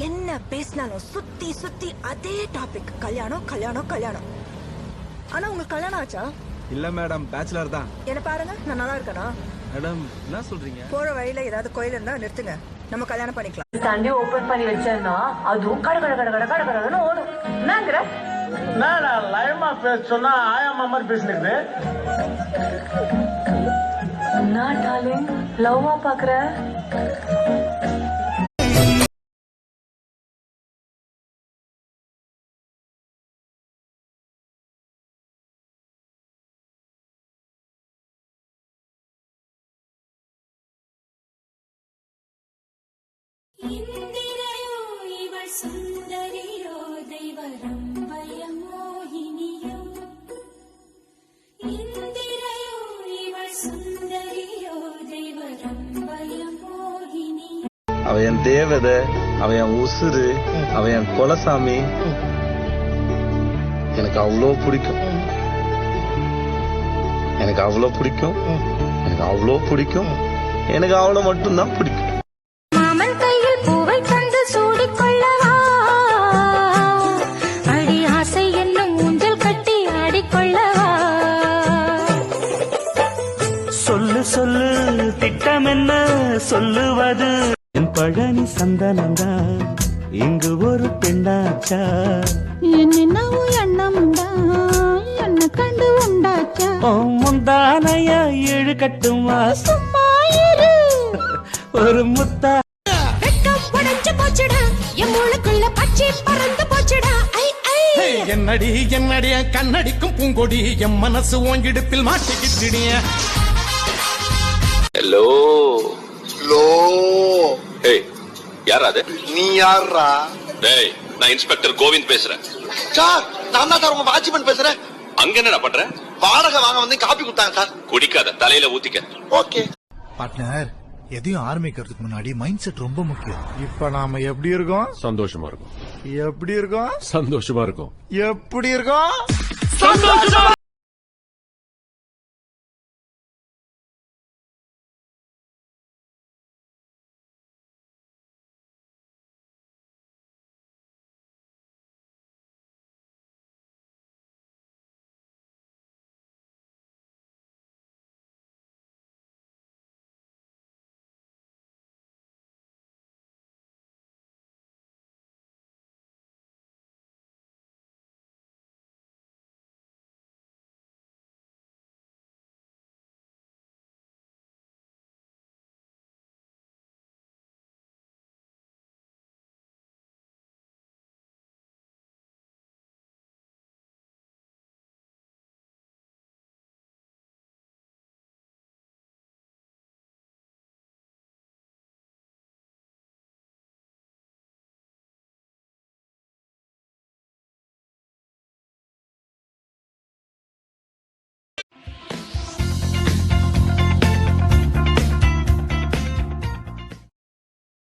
என்ன பேசினாலும் சுத்தி சுத்தி அதே டாபிக். கல்யாணம் கல்யாணம் கல்யாணம். ஆனா உங்களுக்கு கல்யாணம் ஆச்சா? இல்ல மேடம், பேச்சுலர் தான். என்ன பாருங்க, நான் நல்லா இருக்கேனா? மேடம் என்ன சொல்றீங்க? போற வழியில ஏதாவது கோயில் இருந்தா நிறுத்துங்க, நம்ம கல்யாணம் பண்ணிக்கலாம். சண்டே ஓபன் பண்ணி வச்சேன்னா அதுவும் கட கட கட கட கட கடன்னு ஓடும். என்னங்கிற நான் லைமா பேச சொன்னா ஆயாமா மாதிரி பேசினுக்குது. என்ன டார்லிங், லவ்வா பாக்குற? ഇന്ദിരയോ ഇവൾ സുന്ദരിയോ ദൈവരംഭയ മോഹിനിയോ ഇന്ദിരയോ ഇവൾ സുന്ദരിയോ ദൈവരംഭയ മോഹിനിയോ அவன் என் தேவதை, அவன் என் உசுறு, அவன் என் கொலசாமி. எனக்கு அவ்வளோ பிடிக்கும், எனக்கு அவ்வளோ பிடிக்கும், எனக்கு அவ்வளோ பிடிக்கும், எனக்கு அவ்வளோ மட்டும்தான் பிடிக்கும். மாமன் கையில் பூவை தந்து சூடிக்கொள்ளவா, அடி ஆசை என்னும் ஊஞ்சல் கட்டி ஆடிக்கொள்ளவா. சொல்லு சொல்லு திட்டம் என்ன சொல்லுவது, என் பழனி சந்தனந்தா இங்கு ஒரு பெண்ணாச்சா. என்னென்னவோ எண்ணமுண்டா, என்ன கண்டு உண்டாச்சா. முந்தானையா ஏழு கட்டுமா, சும்மா இரு. ஒரு முத்தா. வெட்கம் உடைஞ்சு போச்சுடா, என் மூளைக்குள்ள பச்சை பறந்து போச்சுடா. ஐ ஐ என்னடி என்னடி கண்ணடிக்கும் பூங்கொடி, என் மனசு ஓங்கிடுப்பில் மாட்டிக்கிட்டிடிய. ஹலோ லோ, ஏய் யாரா அது? நீ யாரா? டேய் நான் இன்ஸ்பெக்டர் கோவிந்த் பேசுறேன். சார், நான் தான் சார் உங்க வாட்ச்மேன் பேசுறேன். அங்க என்னடா பண்ற? வாடகை வாங்க வந்து காப்பி கொடுத்தாங்க சார். குடிக்காத, தலையில ஊத்திக்க. ஓகே பார்ட்னர், எதையும் ஆரம்பிக்கிறதுக்கு முன்னாடி மைண்ட் செட் ரொம்ப முக்கியம். இப்ப நாம எப்படி இருக்கோம்? சந்தோஷமா இருக்கும். எப்படி இருக்கோம்? சந்தோஷமா இருக்கும். எப்படி இருக்கோம்? சந்தோஷமா